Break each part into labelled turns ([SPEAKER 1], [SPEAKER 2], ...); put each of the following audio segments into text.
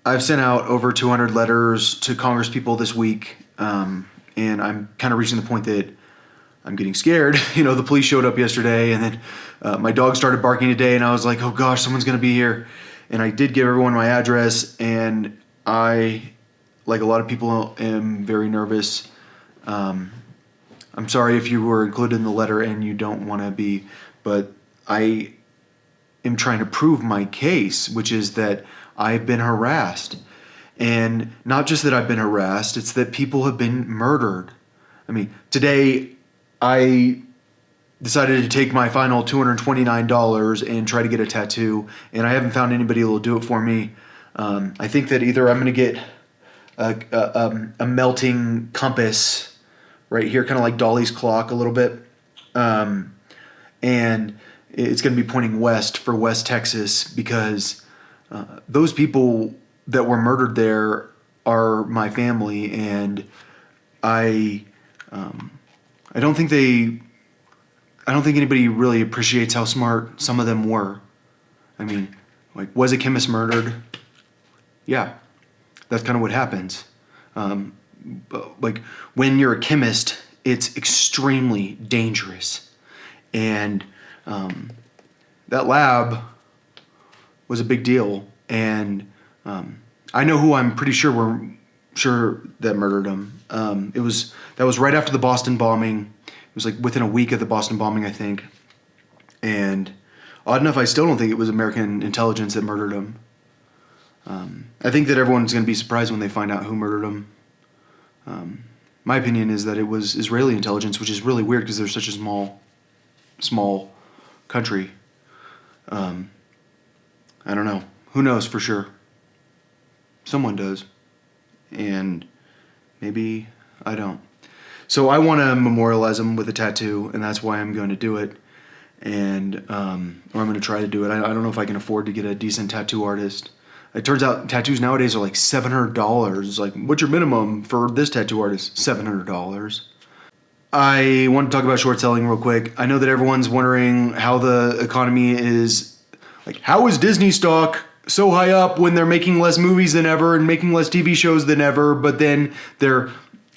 [SPEAKER 1] I've sent out over 200 letters to Congress people this week, and I'm kind of reaching the point that I'm getting scared. The police showed up yesterday, and then my dog started barking today, and I was like, oh gosh, someone's going to be here. And I did give everyone my address, and I, like a lot of people, am very nervous. I'm sorry if you were included in the letter and you don't want to be, but I am trying to prove my case, which is that I've been harassed. And not just that I've been harassed, it's that people have been murdered. I mean, today I decided to take my final $229 and try to get a tattoo, and I haven't found anybody who will do it for me. I think that either I'm going to get a melting compass right here, kind of like Dolly's clock a little bit, and it's going to be pointing west for West Texas, because those people that were murdered there are my family, and I don't think anybody really appreciates how smart some of them were. I mean, like, was a chemist murdered? Yeah, that's kind of what happens. Like, when you're a chemist, it's extremely dangerous, and that lab was a big deal, and I know who I'm pretty sure that murdered him. That was right after the Boston bombing. It was like within a week of the Boston bombing, I think. And odd enough, I still don't think it was American intelligence that murdered him. I think that everyone's going to be surprised when they find out who murdered him. My opinion is that it was Israeli intelligence, which is really weird because they're such a small country. I don't know. Who knows for sure? Someone does. And maybe I don't. So I want to memorialize him with a tattoo, and that's why I'm going to do it. And or I'm going to try to do it. I don't know if I can afford to get a decent tattoo artist. It turns out tattoos nowadays are like $700. Like, what's your minimum for this tattoo artist? $700. I want to talk about short selling real quick. I know that everyone's wondering how the economy is, like, how is Disney stock so high up when they're making less movies than ever and making less TV shows than ever, but then their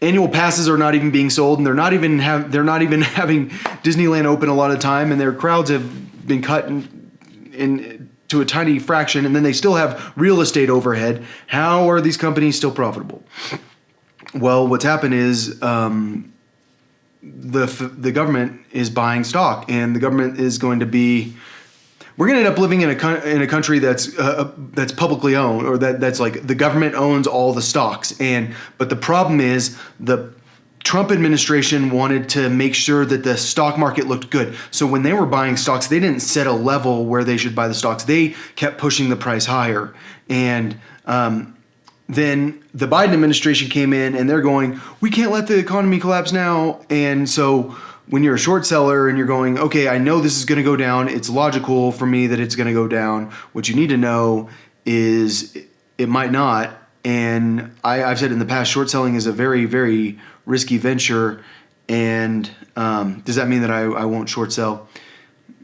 [SPEAKER 1] annual passes are not even being sold, and they're not even having Disneyland open a lot of time, and their crowds have been cut in to a tiny fraction, and then they still have real estate overhead. How are these companies still profitable? Well, what's happened is the government is buying stock, and the government is going to be. We're going to end up living in a country that's publicly owned, or that's like the government owns all the stocks. But the problem is the Trump administration wanted to make sure that the stock market looked good. So when they were buying stocks, they didn't set a level where they should buy the stocks. They kept pushing the price higher. And then the Biden administration came in, and they're going, we can't let the economy collapse now. And so when you're a short seller and you're going, okay, I know this is going to go down. It's logical for me that it's going to go down. What you need to know is it might not. And I've said in the past, short selling is a very, very risky venture. And does that mean that I won't short sell?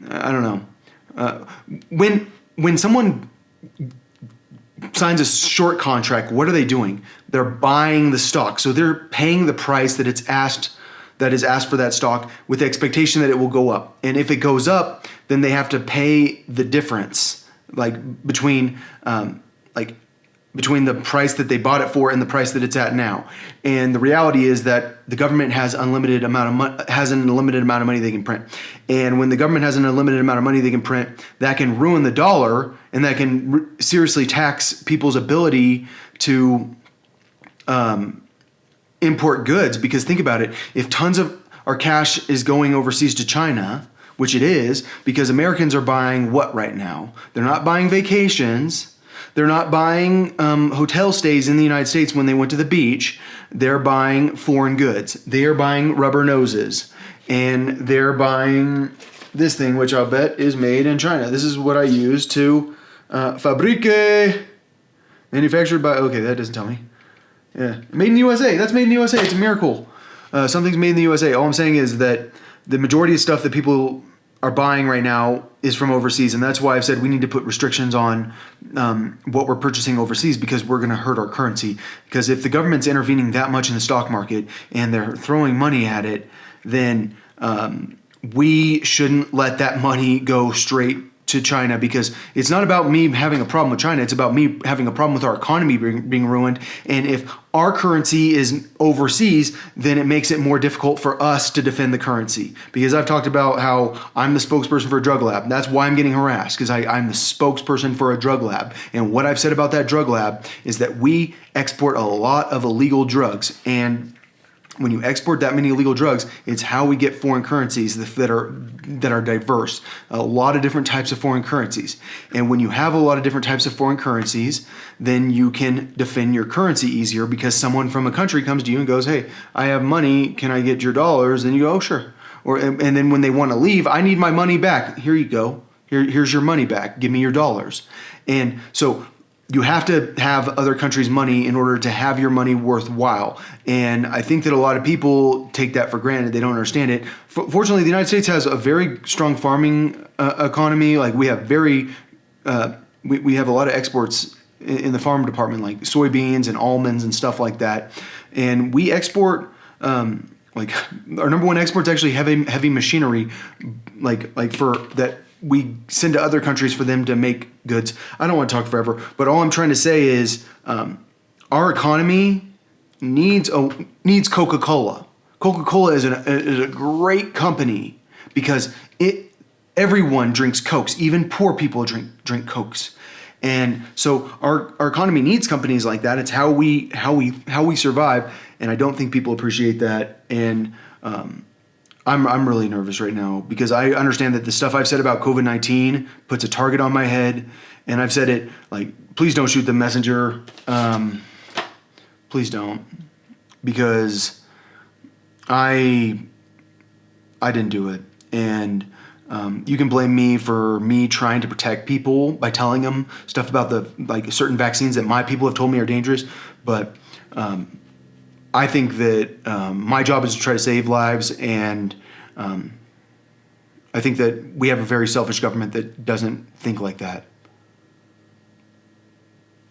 [SPEAKER 1] I don't know. When someone signs a short contract, what are they doing? They're buying the stock. So they're paying the price that is asked for that stock with the expectation that it will go up. And if it goes up, then they have to pay the difference, between the price that they bought it for and the price that it's at now. And the reality is that the government has an unlimited amount of money they can print. And when the government has an unlimited amount of money they can print, that can ruin the dollar, and that can seriously tax people's ability to import goods. Because think about it, if tons of our cash is going overseas to China, which it is, because Americans are buying what right now? They're not buying vacations. They're not buying hotel stays in the United States when they went to the beach. They're buying foreign goods. They are buying rubber noses. And they're buying this thing, which I'll bet is made in China. This is what I use to fabrique, manufactured by, okay, that doesn't tell me. Yeah, made in the USA. That's made in the USA. It's a miracle. Something's made in the USA. All I'm saying is that the majority of stuff that people are buying right now is from overseas, and that's why I've said we need to put restrictions on what we're purchasing overseas, because we're going to hurt our currency. Because if the government's intervening that much in the stock market and they're throwing money at it, then we shouldn't let that money go straight to China, because it's not about me having a problem with China. It's about me having a problem with our economy being ruined. And if our currency is overseas, then it makes it more difficult for us to defend the currency. Because I've talked about how I'm the spokesperson for a drug lab. That's why I'm getting harassed, because I'm the spokesperson for a drug lab. And what I've said about that drug lab is that we export a lot of illegal drugs. And when you export that many illegal drugs, it's how we get foreign currencies that are diverse. A lot of different types of foreign currencies. And when you have a lot of different types of foreign currencies, then you can defend your currency easier, because someone from a country comes to you and goes, "Hey, I have money. Can I get your dollars?" And you go, "Oh, sure." And then when they want to leave, "I need my money back." "Here you go. Here's your money back. Give me your dollars." And so you have to have other countries' money in order to have your money worthwhile. And I think that a lot of people take that for granted. They don't understand it. Fortunately, the United States has a very strong farming economy. Like we have we have a lot of exports in the farm department, like soybeans and almonds and stuff like that. And we export, like our number one export is actually heavy machinery, like for that we send to other countries for them to make goods. I don't want to talk forever, but all I'm trying to say is our economy needs Coca-Cola. Coca-Cola is a great company, because everyone drinks Cokes. Even poor people drink Cokes. And so our economy needs companies like that. It's how we survive. And I don't think people appreciate that. And I'm really nervous right now, because I understand that the stuff I've said about COVID-19 puts a target on my head, and I've said it like, please don't shoot the messenger. Please don't, because I didn't do it. And you can blame me for me trying to protect people by telling them stuff about certain vaccines that my people have told me are dangerous. But I think that my job is to try to save lives, and I think that we have a very selfish government that doesn't think like that.